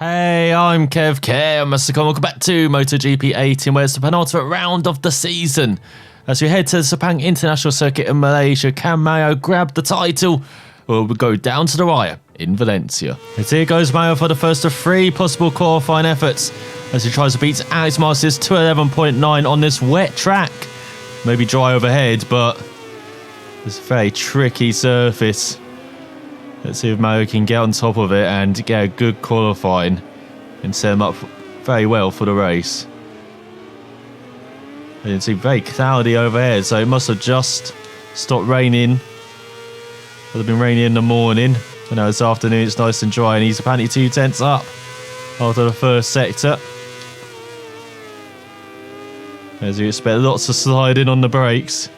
Hey, I'm Kev. Welcome back to MotoGP 18, where it's the penultimate round of the season. As we head to the Sepang International Circuit in Malaysia, can Mayo grab the title, or will we go down to the wire in Valencia? And here goes Mayo for the first of three possible qualifying efforts, as he tries to beat Alex Marquez's 211.9 on this wet track. Maybe dry overhead, but it's a very tricky surface. Let's see if Mayo can get on top of it and get a good qualifying and set him up very well for the race. And it's very cloudy overhead, so it must have just stopped raining. It would have been raining in the morning, but now this afternoon it's nice and dry, and he's apparently 2 tenths up after the first sector. As you expect, lots of sliding on the brakes.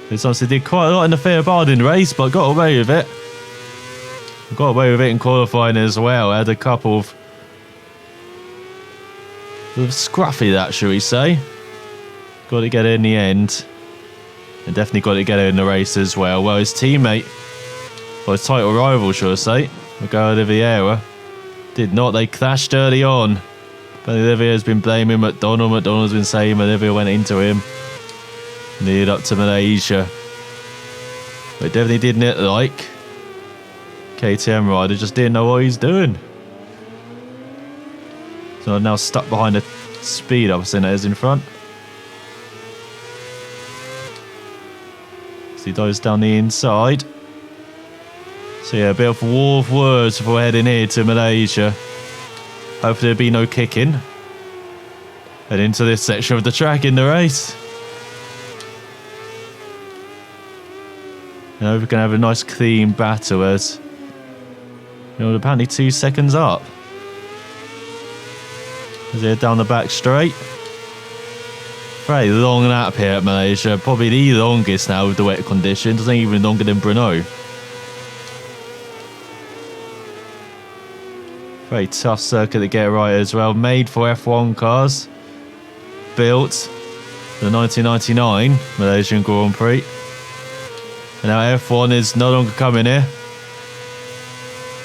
This obviously did quite a lot in the Fairbairn race, but got away with it. Got away with it in qualifying as well. Had a couple of scruffy, that shall we say. Got to get it in the end. And definitely got to get it in the race as well. Well, his teammate, or his title rival, shall I say, Miguel Oliveira, did not. They clashed early on. But Oliveira's been blaming McDonald. McDonald's been saying Oliveira went into him. Lead up to Malaysia. But it definitely didn't look like KTM rider just didn't know what he's doing. So I'm now stuck behind the speed opposite that is in front. So he dives down the inside. So yeah, a bit of war of words before heading here to Malaysia. Hopefully there'll be no kicking. And into this section of the track in the race. I hope we can have a nice clean battle, as apparently 2 seconds up. As they head down the back straight. Very long lap here at Malaysia, probably the longest now with the wet conditions. I think even longer than Brno. Very tough circuit to get right as well. Made for F1 cars. Built the 1999 Malaysian Grand Prix. And now F1 is no longer coming here.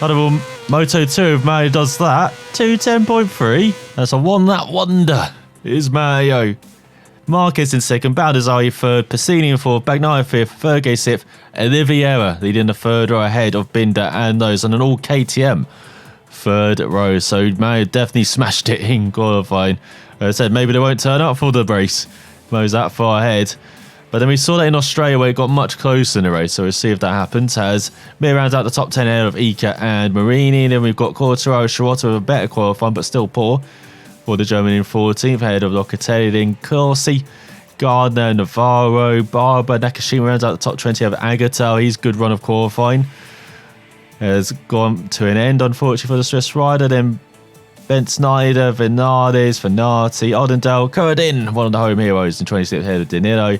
Honourable Moto2, if Mayo does that. 2:10.3. That's a one-lap wonder. Is Mayo. Marquez in second, Baldassarri third, Passini in fourth, Bagnaia fifth, Fergie sixth, Oliveira leading the third row ahead of Binder and those on an all KTM third row. So Mayo definitely smashed it in qualifying. As I said, maybe they won't turn up for the race. Mayo's that far ahead. But then we saw that in Australia where it got much closer in the race, so we'll see if that happens. As Mir rounds out the top 10 ahead of Ika and Marini. Then we've got Quartararo, Shirota with a better qualifying, but still poor for the German in 14th ahead of Locatelli. Then Corsi, Gardner, Navarro, Barber, Nakashima rounds out the top 20 of Agatal. He's good run of qualifying. Has gone to an end, unfortunately, for the Swiss rider. Then Ben Snyder, Vinales, Fanati, Oldendale, Corradin, one of the home heroes in 26th ahead of Danilo.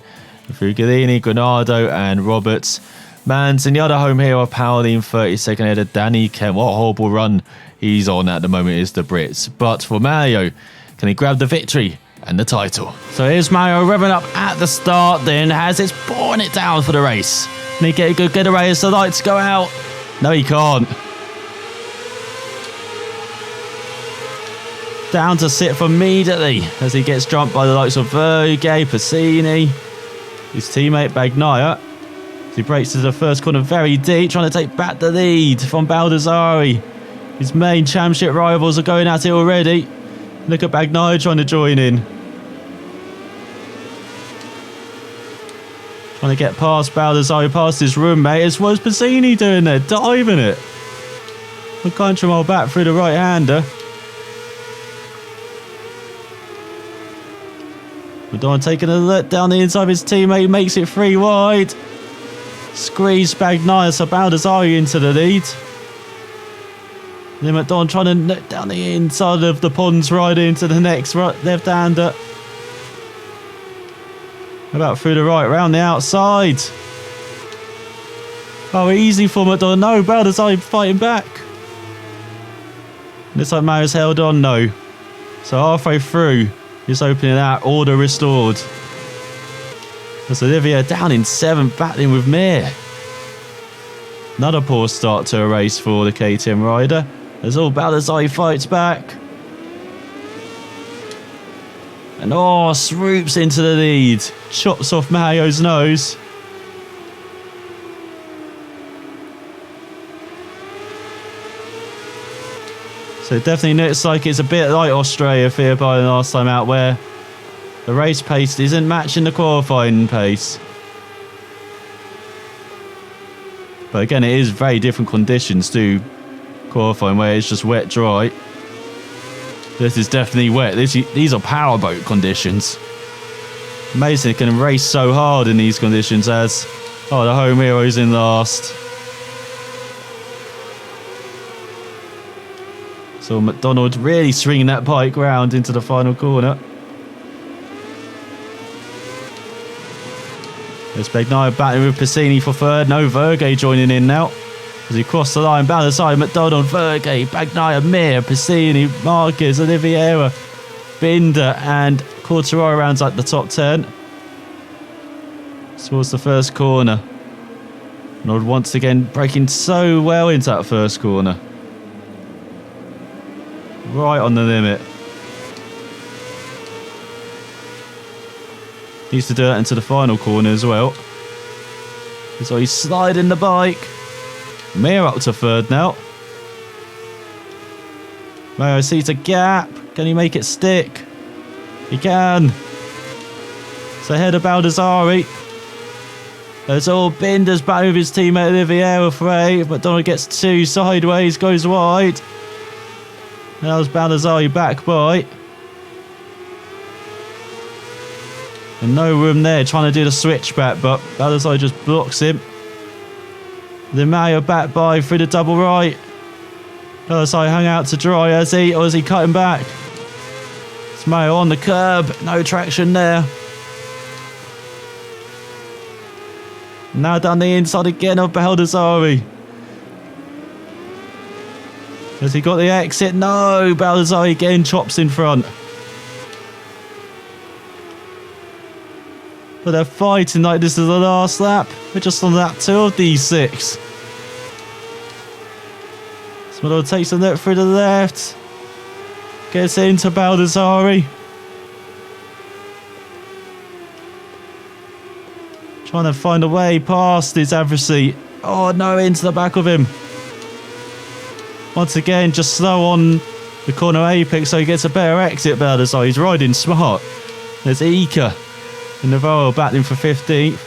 Fugolini, Granado and Roberts. Mans and the other home hero, Paoli in 32nd ahead of Danny Kent. What a horrible run he's on at the moment is the Brits. But for Mayo, can he grab the victory and the title? So here's Mayo revving up at the start then, as it's pouring it down for the race. Can he get a good getaway as the lights go out? No, he can't. Down to sit immediately as he gets jumped by the likes of Verge, Passini. His teammate Bagnaia. He breaks to the first corner very deep, trying to take back the lead from Baldassarri. His main championship rivals are going at it already. Look at Bagnaia trying to join in. Trying to get past Baldassarri, past his roommate. As what's Passini doing there? Diving it. The country mile back through the right-hander. Madonna taking a look down the inside of his teammate, makes it 3 wide. Squeeze Bagnaia, so Baldassarri into the lead. Then McDonald trying to nut down the inside of the Pons rider into the next left-hander. About through the right, round the outside. Oh, easy for McDonald. No, Baldassarri fighting back. Looks like Mayo's held on, no. So halfway through. Just opening that, order restored. That's Olivia down in 7th, battling with Mir. Another poor start to a race for the KTM rider. As all Baldassarri fights back. And swoops into the lead. Chops off Mayo's nose. So it definitely looks like it's a bit like Australia for by the last time out, where the race pace isn't matching the qualifying pace. But again, it is very different conditions to qualifying, where it's just wet, dry. This is definitely wet. These are powerboat conditions. Amazing, it can race so hard in these conditions as the home hero's in last. So McDonald really swinging that bike round into the final corner. There's Bagnaia battling with Piscini for third. No Verge joining in now. As he crossed the line, Baldassarri, McDonald, Verge, Bagnaia, Mir, Piscini, Marquez, Oliveira, Binder and Quartararo rounds like the top 10. Towards the first corner. Nod once again breaking so well into that first corner. Right on the limit. Needs to do that into the final corner as well. So he's sliding the bike. Mir up to third now. Mayo sees a gap. Can he make it stick? He can. So ahead of Baldassarri. There's all Binder's back with his teammate Oliveira for 8. McDonald gets 2 sideways, goes wide. Now there's Baldassarri back by. And no room there, trying to do the switchback, but Baldassarri just blocks him. Then Mayo back by through the double right. Baldassarri hung out to dry, or is he cutting back? It's Mayo on the curb, no traction there. Now down the inside again of Baldassarri. Has he got the exit? No, Baldassarri again chops in front. But they're fighting like this is the last lap. We're just on lap 2 of these 6. Smolov takes a look through the left. Gets into Baldassarri. Trying to find a way past his adversary. Oh no, into the back of him. Once again, just slow on the corner apex so he gets a better exit. Baldassarri, he's riding smart. There's Ika and Navarro battling for 15th.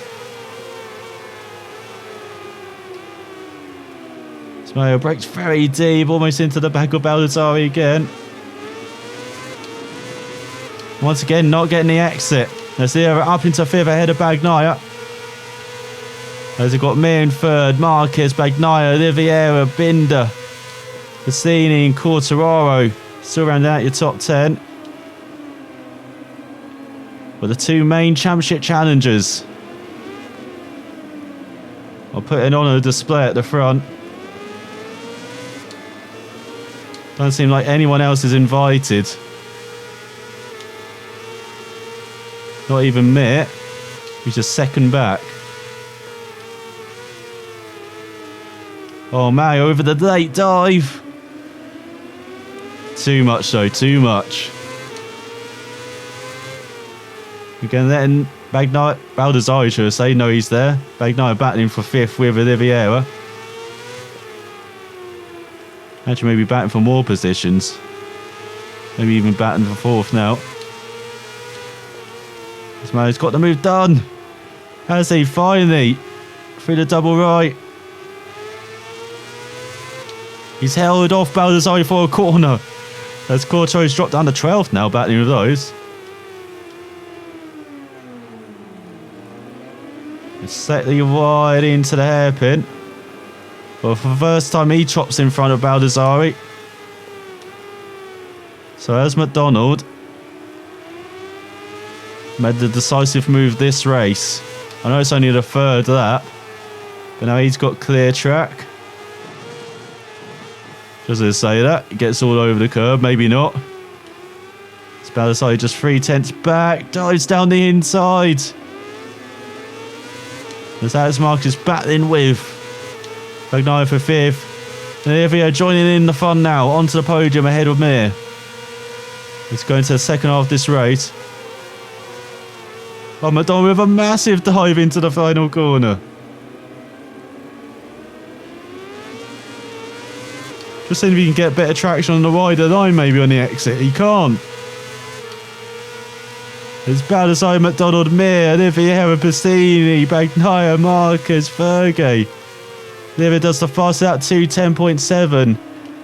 Mayo breaks very deep, almost into the back of Baldassarri again. Once again, not getting the exit. As they're up into 5th ahead of Bagnaia. As they've got Mir in 3rd, Marquez, Bagnaia, Oliveira, Binder, Piscini and Quartararo. Still rounding out your top 10. But the 2 main championship challengers are putting on a display at the front. Doesn't seem like anyone else is invited. Not even Mir, who's just second back. Oh, Mayo over the late dive. Too much though, too much. Again, letting Baldassarri, should I say, no, he's there. Bagnaia battling for 5th with Oliveira. Actually, maybe batting for more positions. Maybe even batting for 4th now. This man's got the move done. Has he finally? Through the double right. He's held off Baldassarri for a corner. As Quartaro's dropped down to 12th now, battling with those. It's slightly wide into the hairpin. But for the first time, he chops in front of Baldassarri. So as McDonald made the decisive move this race. I know it's only the 3rd lap, but now he's got clear track. Just to say that, he gets all over the curb, maybe not. It's Baldassarri just 3/10 back, dives down the inside. As Alex Marquez battling with Bagnaia for 5th. Olivia joining in the fun now. Onto the podium ahead of Mir. It's going to the second half of this race. Oh, McDonald with a massive dive into the final corner. Just seeing if he can get better traction on the wider line maybe on the exit. He can't. It's Baldassare, McDonald, Mir, Olivia, Pastini, Bagnaia, Marquez, Fergie. Olivia does the fastest out 2:10.7.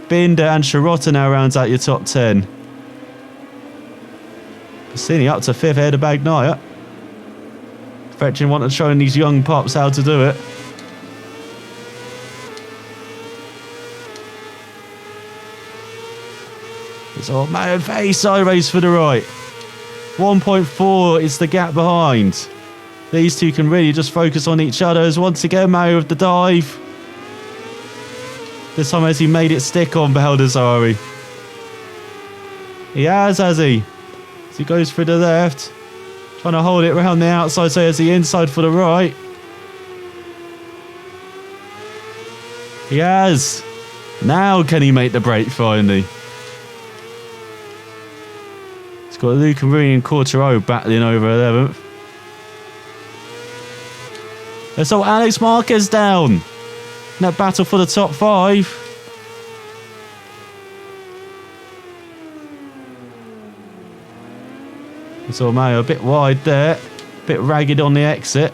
Binder and Shirota now rounds out your top 10. Pastini up to 5th ahead of Bagnaia. Fetching wanted showing these young pups how to do it. It's all man, very side race for the right. 1.4 is the gap behind. These two can really just focus on each other. As once again, Mario with the dive. This time has he made it stick on Baldassare. He has he? As he goes through the left. Trying to hold it around the outside so he has the inside for the right. He has. Now can he make the break finally? He's got Luca Marini and Quartaro battling over 11th. And so Alex Marquez down. In that battle for the top 5. So Mayo a bit wide there. A bit ragged on the exit.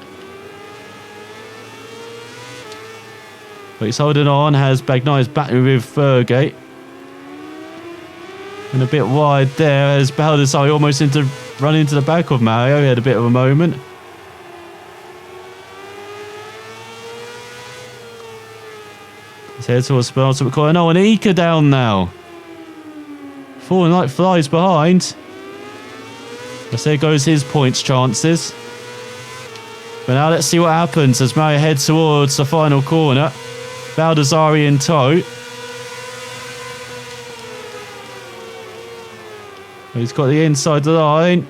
But he's holding on. Has Bagnaia's battling with Fergie. And a bit wide there as Baldassare almost run into the back of Mario. He had a bit of a moment. He's headed towards the penultimate corner. No, and Ika down now. Falling like flies behind. So there goes his points chances. But now let's see what happens as Mario heads towards the final corner. Baldassare in tow. He's got the inside the line.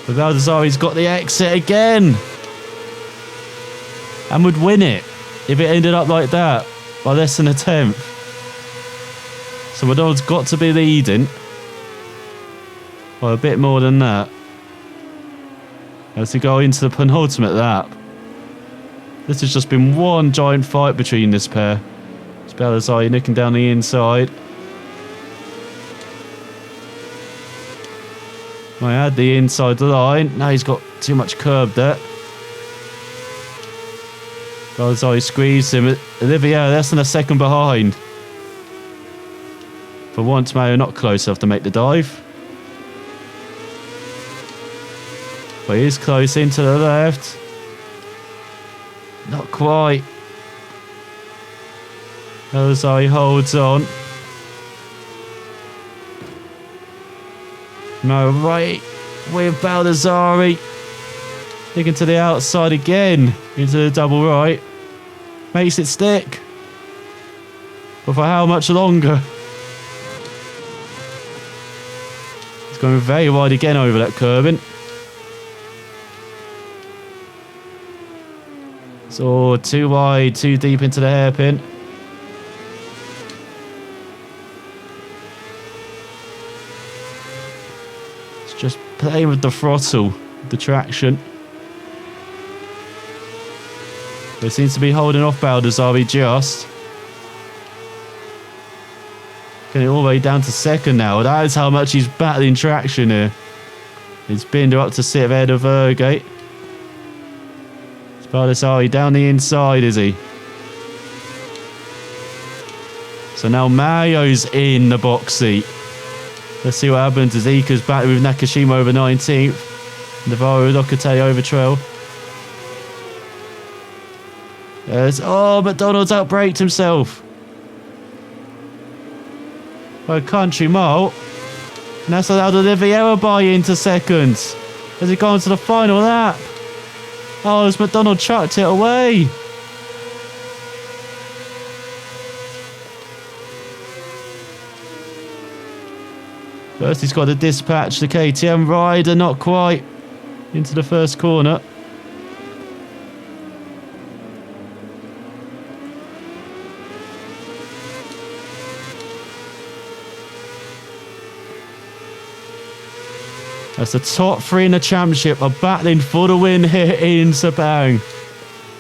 But Baldassare's got the exit again. And would win it if it ended up like that by less than a tenth. So McDonald's got to be leading. Or a bit more than that. As we go into the penultimate lap. This has just been one giant fight between this pair. It's Baldassare nicking down the inside. I had the inside the line. Now he's got too much curb there. Baldassare squeezed him. Olivia less than a second behind. For once, Mario not close enough to make the dive. But he is close into the left. Not quite. Baldassare holds on. No, right with Baldassare. Digging to the outside again. Into the double right. Makes it stick. But for how much longer? He's going very wide again over that curbing. So too wide, too deep into the hairpin. It's just playing with the throttle, the traction. But it seems to be holding off Baldassare just. Getting all the way down to second now. That is how much he's battling traction here. He's Binder up to sit ahead of Vergate. Baldassare down the inside, is he? So now Mario's in the box seat. Let's see what happens as Ika's battling with Nakashima over 19th. Navarro Locatelli over 12th. Oh, McDonald's outbraked himself. By a country mile. And that's allowed Oliveira by into seconds. Has he gone to the final lap? Oh, as McDonald chucked it away. First he's got to dispatch the KTM rider, not quite. Into the first corner. As the top three in the championship are battling for the win here in Sepang.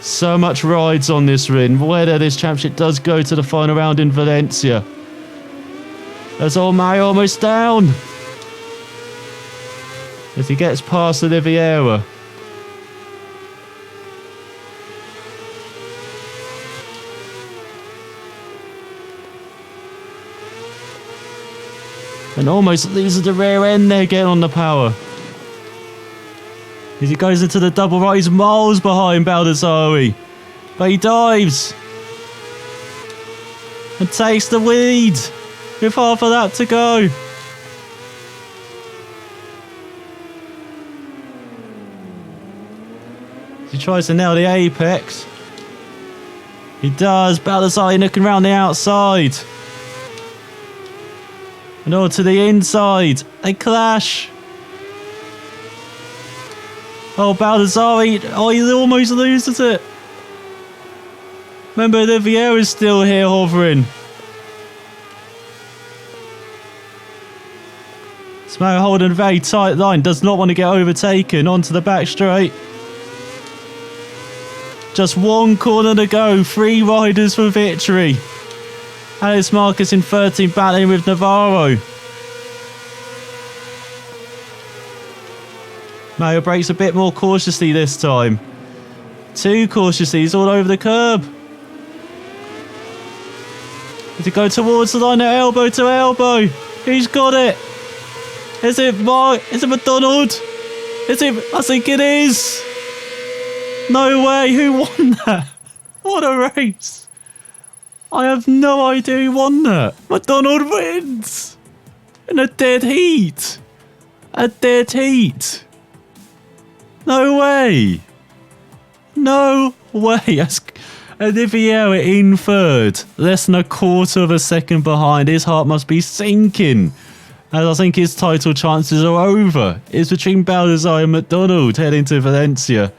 So much rides on this win. Whether this championship does go to the final round in Valencia. As Mayo almost down. As he gets past Oliveira. And almost loses the rear end there again on the power. As he goes into the double right, he's miles behind Baldassarri. But he dives. And takes the lead. With half of that to go. He tries to nail the apex. He does. Baldassarri looking around the outside. And on to the inside. They clash. Oh, Baldassarri. Oh, he almost loses it. Remember, Oliveira is still here hovering. Mayo holding a very tight line. Does not want to get overtaken. Onto the back straight. Just one corner to go. 3 riders for victory. Alex Marquez in 13th, battling with Navarro. Mayo brakes a bit more cautiously this time. Too cautiously. He's all over the curb. To go towards the line at elbow to elbow. Who's got it? Is it Mark? Is it McDonald? Is it? I think it is. No way. Who won that? What a race. I have no idea who won that. McDonald wins. In a dead heat. A dead heat. No way. No way. Oliveira in third. Less than a quarter of a second behind. His heart must be sinking. As I think his title chances are over. It's between Baldassarri and McDonald heading to Valencia.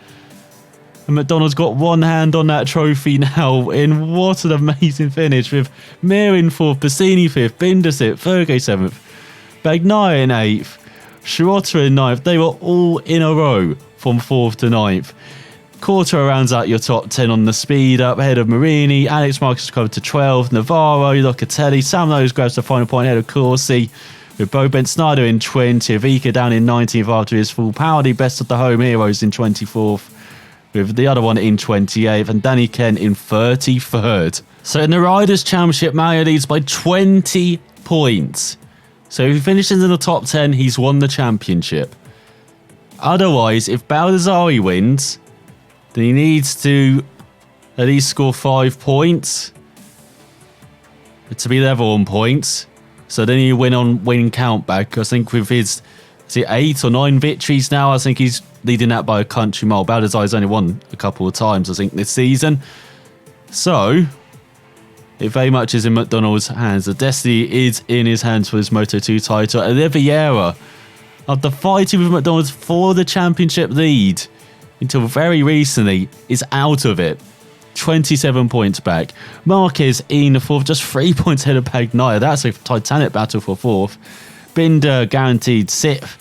And McDonald's got one hand on that trophy now. In what an amazing finish with Mir in 4th, Bassini 5th, Binder 6th, Fergie 7th, Bagnaia in 8th, Schrotter in 9th. They were all in a row from 4th to 9th. Quarter rounds out your top 10 on the speed up ahead of Marini. Alex Marquez covered to 12th. Navarro, Locatelli, Sam Lowe's grabs the final point ahead of Corsi. With Bo Ben Snyder in 20th, Ivica down in 19th after his full power. Best of the home heroes in 24th. With the other one in 28th and Danny Kent in 33rd. So in the Riders' Championship, Mayo leads by 20 points. So if he finishes in the top 10, he's won the championship. Otherwise, if Baldassarri wins, then he needs to at least score 5 points to be level on points. So then you win on win count back. I think with his 8 or 9 victories now, I think he's leading that by a country mile. Baldassarri's only won a couple of times, I think, this season. So it very much is in McDonald's hands. The destiny is in his hands for his Moto2 title. Oliveira, after fighting with McDonald's for the championship lead until very recently, is out of it. 27 points back. Marquez in the 4th, just 3 points ahead of Bagnaia. That's a titanic battle for 4th. Binder guaranteed 6th.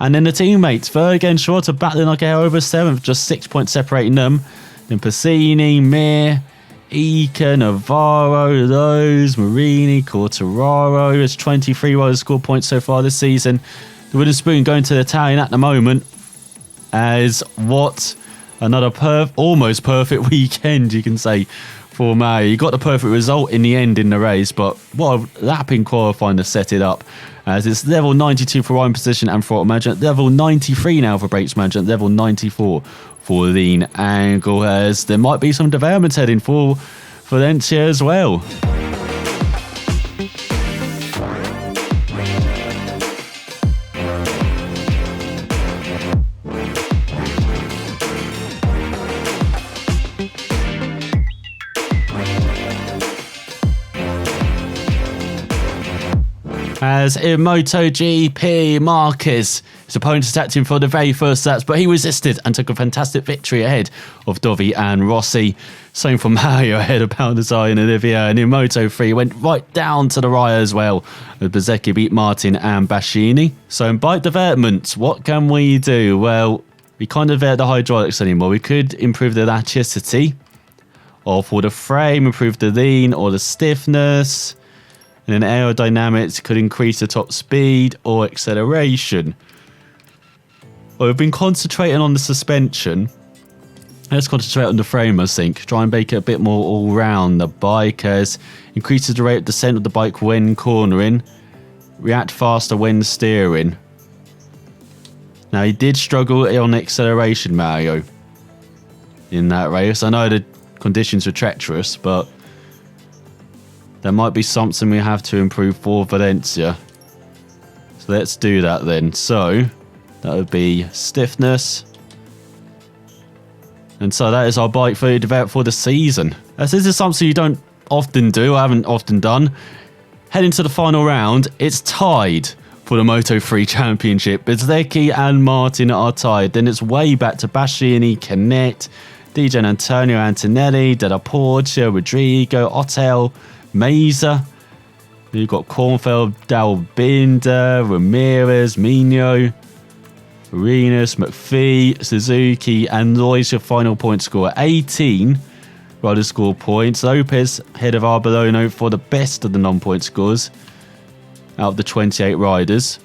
And then the teammates, Ferg and Schrotter battling like hell over 7th, just 6 points separating them. Then Passini, Mir, Ika, Navarro, Lowe's, Marini, Quartararo. There's 23 riders scored points so far this season. The wooden spoon going to the Italian at the moment. As what another almost perfect weekend, you can say, for Mayo. You got the perfect result in the end in the race, but what a lap in qualifying to set it up. As it's level 92 for Ryan position and throttle management, level 93 now for brakes management, level 94 for lean angle, as there might be some developments heading for Valencia as well. As in MotoGP, Marquez, his opponent attacked him for the very first laps, but he resisted and took a fantastic victory ahead of Dovi and Rossi. Same for Mario ahead of Baldassarre and Olivia, and in Moto3 went right down to the right as well, as Bezzecchi beat Martin and Baschini. So in bike development, what can we do? Well, we can't develop the hydraulics anymore. We could improve the elasticity, or for the frame, improve the lean or the stiffness. And then aerodynamics could increase the top speed or acceleration. Well, we've been concentrating on the suspension. Let's concentrate on the frame, I think. Try and make it a bit more all-round. The bike has increases the rate of descent of the bike when cornering. React faster when steering. Now, he did struggle on acceleration, Mario, in that race. I know the conditions were treacherous, but there might be something we have to improve for Valencia. So let's do that then. So that would be stiffness. And so that is our bike for developed for the season. As this is something you don't often do, I haven't often done. Heading to the final round, it's tied for the Moto3 Championship. Bezzecchi and Martin are tied. Then it's way back to Bastiani, Canet, DJ and Antonio Antonelli, Della Porcia, Rodrigo, Otel, Meza. You've got Kornfeld, Dalbinder, Ramirez, Mino, Arenas, McPhee, Suzuki, and Lois, your final point score. 18 riders score points. Lopez ahead of Arbolono for the best of the non-point scores out of the 28 riders.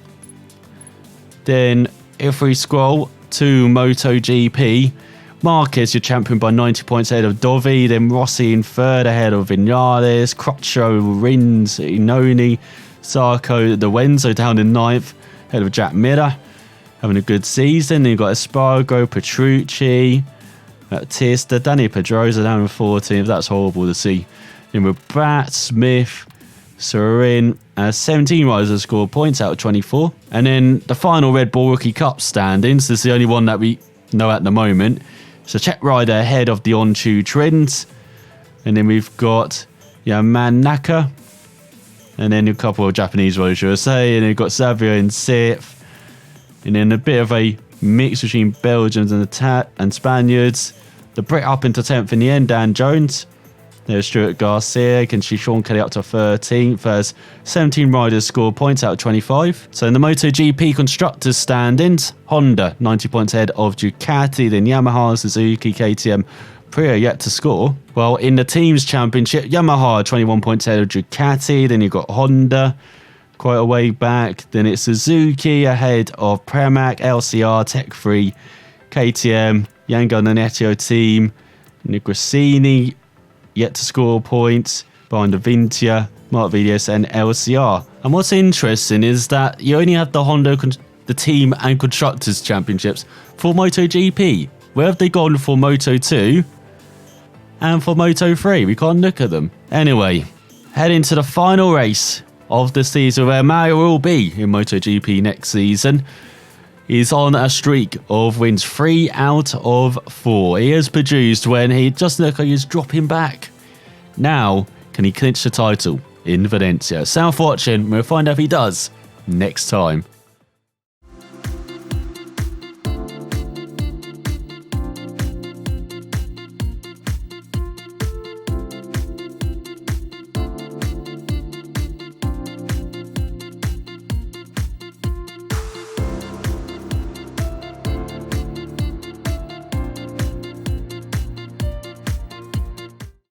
Then if we scroll to MotoGP, Marquez, your champion by 90 points ahead of Dovi, then Rossi in third ahead of Vinales, Croccio, Rins, Inoni, Sarko, Lorenzo down in ninth ahead of Jack Miller, having a good season. Then you've got Espargo, Petrucci, Bautista, Danny Pedrosa down in 14th. That's horrible to see. Then with Brat, Smith, Serin, 17 riders have scored points out of 24. And then the final Red Bull Rookie Cup standings. This is the only one that we know at the moment. So Czech rider ahead of the on-two Trends. And then we've got Yamanaka. And then a couple of Japanese riders, should I say. And then we've got Xavier in 6th. And then a bit of a mix between Belgians and Spaniards. The Brit up into 10th in the end, Dan Jones. There's Stuart Garcia, can see Sean Kelly up to 13th as 17 riders score points out of 25. So in the MotoGP Constructors standings, Honda 90 points ahead of Ducati, then Yamaha, Suzuki, KTM, Aprilia yet to score. Well, in the Teams Championship, Yamaha 21 points ahead of Ducati, then you've got Honda quite a way back, then it's Suzuki ahead of Pramac, LCR, Tech3, KTM, Yango Nanetio team, Nigrosini yet to score points behind Avintia, Mark VDS and LCR. And what's interesting is that you only have the Honda, the Team and Constructors Championships for MotoGP. Where have they gone for Moto2 and for Moto3? We can't look at them. Anyway, heading to the final race of the season where Mario will be in MotoGP next season. He's on a streak of wins, 3 out of 4. He has produced when he just looked like he was dropping back. Now, can he clinch the title in Valencia? Sound watching. We'll find out if he does next time.